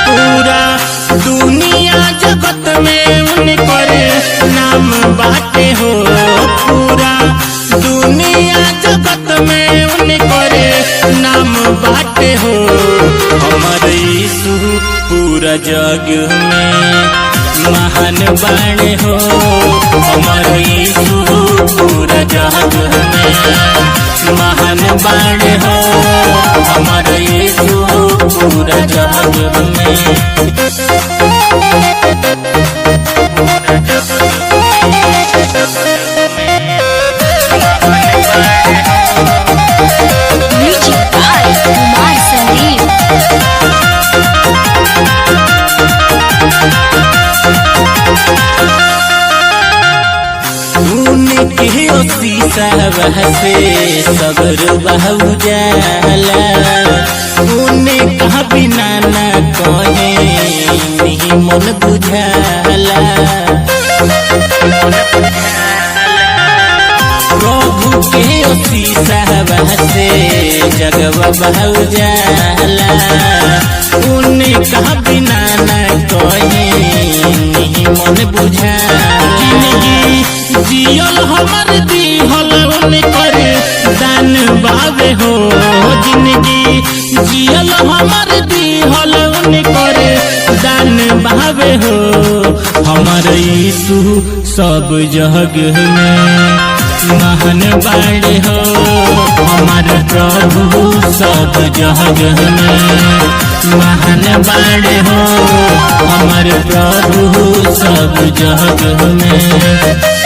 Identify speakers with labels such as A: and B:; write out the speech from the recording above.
A: पूरा दुनिया जगत में उनकर नाम बाटे हो। पूरा दुनिया जगत में उनकर नाम बाटे हो। हमर यीशु पूरा जग में महान बाणे हो। हमर यीशु पूरा जग में महान बाणे हो। हमर यीशु पूरा जग में
B: Music by Kumar Sandeep।
A: उनके शीशा से सगर बहु जाला। उनका बिना न कहे नहीं मन बुझाला। प्रभु के शीशा से जगवा बहु जाला। उनका बिना न कहे नहीं मन बुझाला। जियल हमर दिहल उनकर दान बावे हो। जिंदगी जियल हमर दिहल उनकर दान बावे हो। हमर यीशु सब जग में महान बाड़े हो। हमार प्रभु सब जग में महान बाड़े हो। हमार प्रभु सब जग में